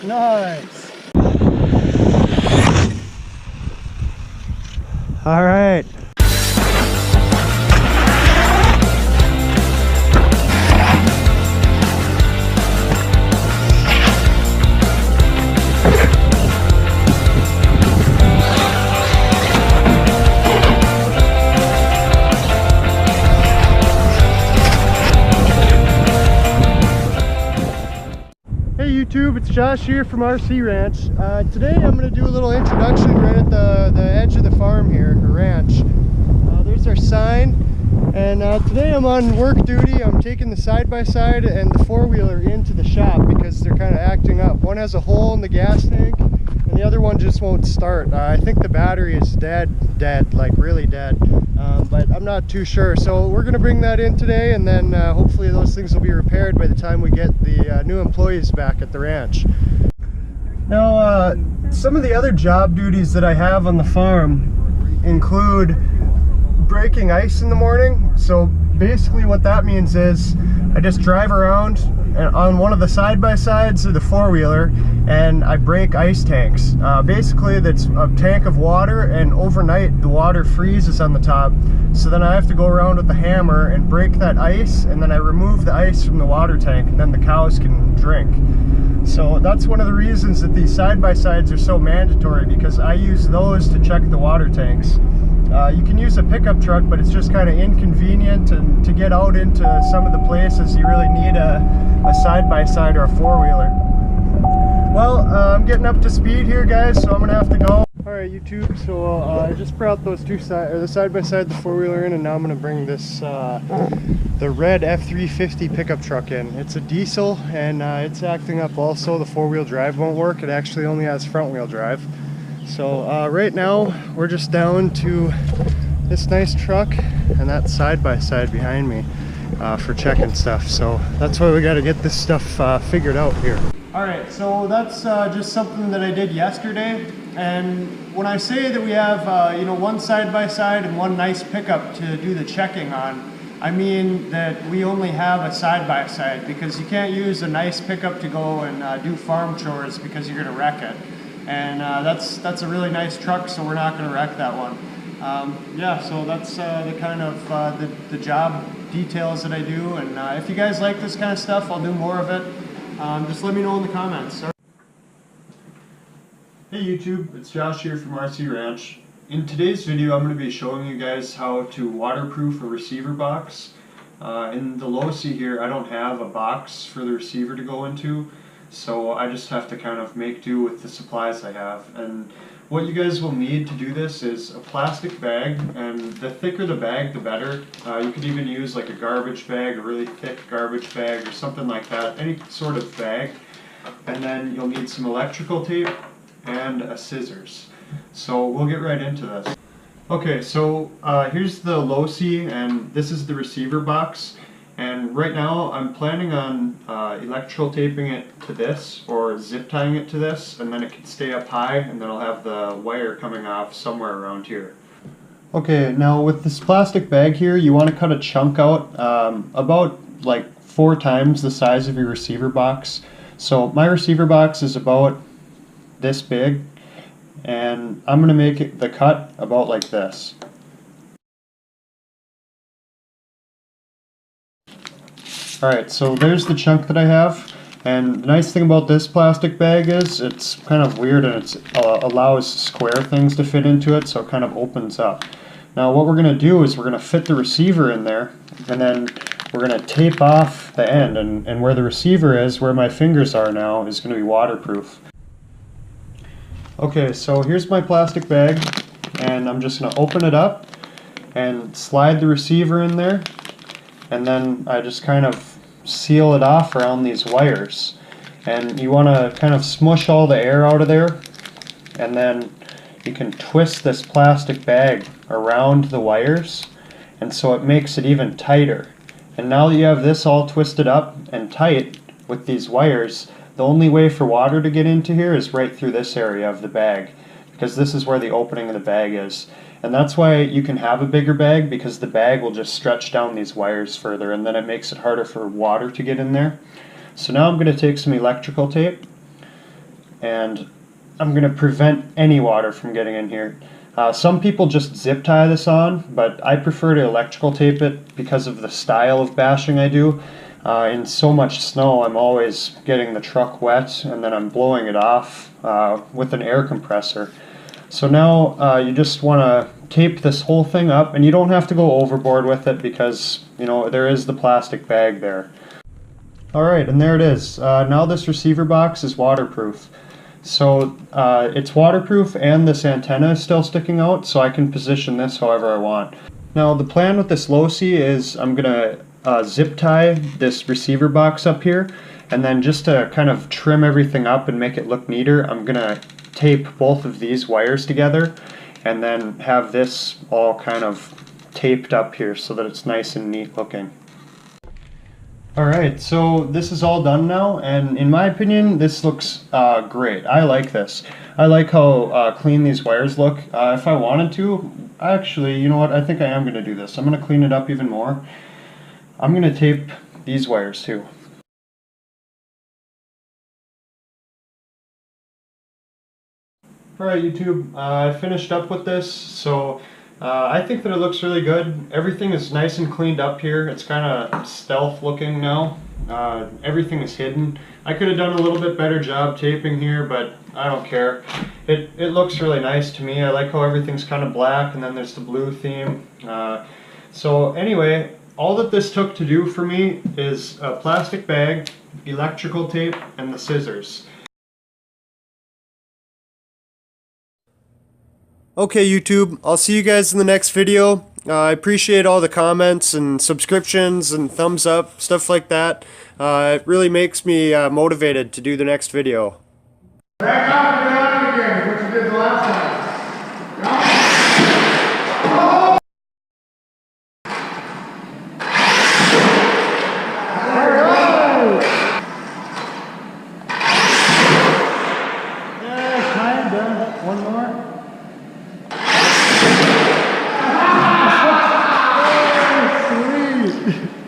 Nice. All right. Hey YouTube, it's Josh here from RC Ranch. Today I'm going to do a little introduction right at the edge of the farm here, the ranch. There's our sign, and today I'm on work duty. I'm taking the side-by-side and the four-wheeler into the shop because they're kind of acting up. One has a hole in the gas tank and the other one just won't start. I think the battery is dead, like really dead, but I'm not too sure. So we're going to bring that in today, and then hopefully those things will be repaired by the time we get the new employees back at the ranch. Now, some of the other job duties that I have on the farm include breaking ice in the morning. So basically what that means is I just drive around on one of the side-by-sides of the four-wheeler and I break ice tanks. Basically that's a tank of water, and overnight the water freezes on the top, so then I have to go around with the hammer and break that ice, and then I remove the ice from the water tank, and then the cows can drink. So that's one of the reasons that these side-by-sides are so mandatory, because I use those to check the water tanks. You can use a pickup truck, but it's just kind of inconvenient, and to get out into some of the places you really need a side-by-side or a four-wheeler. Well, I'm getting up to speed here, guys, so I'm gonna have to go. Alright YouTube, so I just brought those the side-by-side, the four-wheeler in, and now I'm gonna bring this the red F350 pickup truck in. It's a diesel, and it's acting up also. The four-wheel drive won't work. It actually only has front-wheel drive. So right now we're just down to this nice truck and that side-by-side behind me for checking stuff. So that's why we got to get this stuff figured out here. Alright, so that's just something that I did yesterday, and when I say that we have you know, one side-by-side and one nice pickup to do the checking on, I mean that we only have a side-by-side, because you can't use a nice pickup to go and do farm chores, because you're going to wreck it. And that's a really nice truck, so we're not going to wreck that one. Yeah, so that's the kind of the job details that I do, and if you guys like this kind of stuff, I'll do more of it. Just let me know in the comments. Hey YouTube, it's Josh here from RC Ranch. In today's video I'm going to be showing you guys how to waterproof a receiver box. In the Losi here I don't have a box for the receiver to go into, so I just have to kind of make do with the supplies I have. And what you guys will need to do this is a plastic bag, and the thicker the bag the better. You could even use like a garbage bag, a really thick garbage bag or something like that, any sort of bag. And then you'll need some electrical tape and a scissors. So we'll get right into this. Okay, so here's the Losi, and this is the receiver box. And right now I'm planning on electrical taping it to this, or zip tying it to this, and then it can stay up high, and then I'll have the wire coming off somewhere around here. Okay, now with this plastic bag here, you want to cut a chunk out about like 4 times the size of your receiver box. So my receiver box is about this big, and I'm going to make the cut about like this. Alright, so there's the chunk that I have, and the nice thing about this plastic bag is it's kind of weird, and it allows square things to fit into it, so it kind of opens up. Now what we're going to do is we're going to fit the receiver in there, and then we're going to tape off the end, and where the receiver is, where my fingers are now, is going to be waterproof. Okay, so here's my plastic bag, and I'm just going to open it up and slide the receiver in there, and then I just kind of seal it off around these wires. And you want to kind of smush all the air out of there, and then you can twist this plastic bag around the wires, and so it makes it even tighter. And now that you have this all twisted up and tight with these wires, the only way for water to get into here is right through this area of the bag, because this is where the opening of the bag is. And that's why you can have a bigger bag, because the bag will just stretch down these wires further, and then it makes it harder for water to get in there. So now I'm going to take some electrical tape, and I'm going to prevent any water from getting in here. Some people just zip tie this on, but I prefer to electrical tape it because of the style of bashing I do. In so much snow, I'm always getting the truck wet, and then I'm blowing it off with an air compressor. So now you just want to tape this whole thing up, and you don't have to go overboard with it because, you know, there is the plastic bag there. Alright, and there it is. Now this receiver box is waterproof. So it's waterproof and this antenna is still sticking out, so I can position this however I want. Now the plan with this Losi is I'm going to zip tie this receiver box up here, and then just to kind of trim everything up and make it look neater, I'm going to tape both of these wires together and then have this all kind of taped up here so that it's nice and neat looking. Alright, so this is all done now, and in my opinion this looks great. I like this. I like how clean these wires look. If I wanted to, actually, you know what, I think I am going to do this. I'm going to clean it up even more. I'm going to tape these wires too. Alright YouTube, I finished up with this, so I think that it looks really good. Everything is nice and cleaned up here. It's kind of stealth looking now. Everything is hidden. I could have done a little bit better job taping here, but I don't care. It looks really nice to me. I like how everything's kind of black and then there's the blue theme. So anyway, all that this took to do for me is a plastic bag, electrical tape, and the scissors. Okay YouTube, I'll see you guys in the next video. I appreciate all the comments and subscriptions and thumbs up, stuff like that. It really makes me motivated to do the next video. Back up and down again, what you did the last time. One more. Sweet!